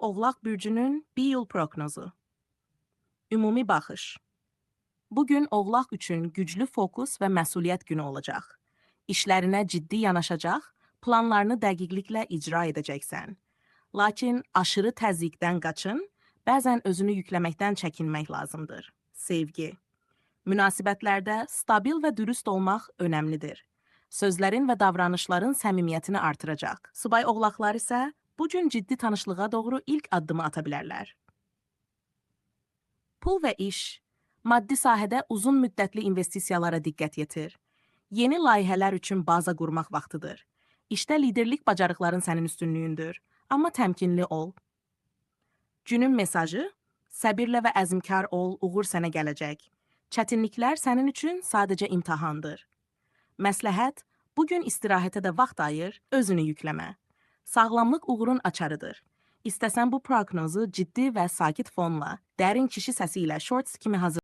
Oğlaq bürcünün bir yıl proqnozu. Ümumi baxış. Bugün Oğlaq üçün güclü fokus və məsuliyyət günü olacaq. İşlərinə ciddi yanaşacaq, planlarını dəqiqliklə icra edəcəksən. Lakin aşırı təzyiqdən qaçın, bəzən özünü yükləməkdən çəkinmək lazımdır. Sevgi. Münasibətlərdə stabil və dürüst olmaq önəmlidir. Sözlərin və davranışların səmimiyyətini artıracaq. Subay oğlaqlar isə bu gün ciddi tanışlığa doğru ilk addımı ata bilərlər. Pul və iş. Maddi sahədə uzun müddətli investisiyalara diqqət yetir. Yeni layihələr üçün baza qurmaq vaxtıdır. İşdə liderlik bacarıqların sənin üstünlüyündür, amma təmkinli ol. Günün mesajı: səbirlə və əzmkar ol, uğur sənə gələcək. Çətinliklər sənin üçün sadəcə imtahandır. Məsləhət: bugün istirahətə də vaxt ayır, özünü yükləmə. Sağlamlıq uğurun açarıdır. İstəsən bu proqnozu ciddi və sakit fonla, dərin kişi səsi ilə shorts kimi hazırla.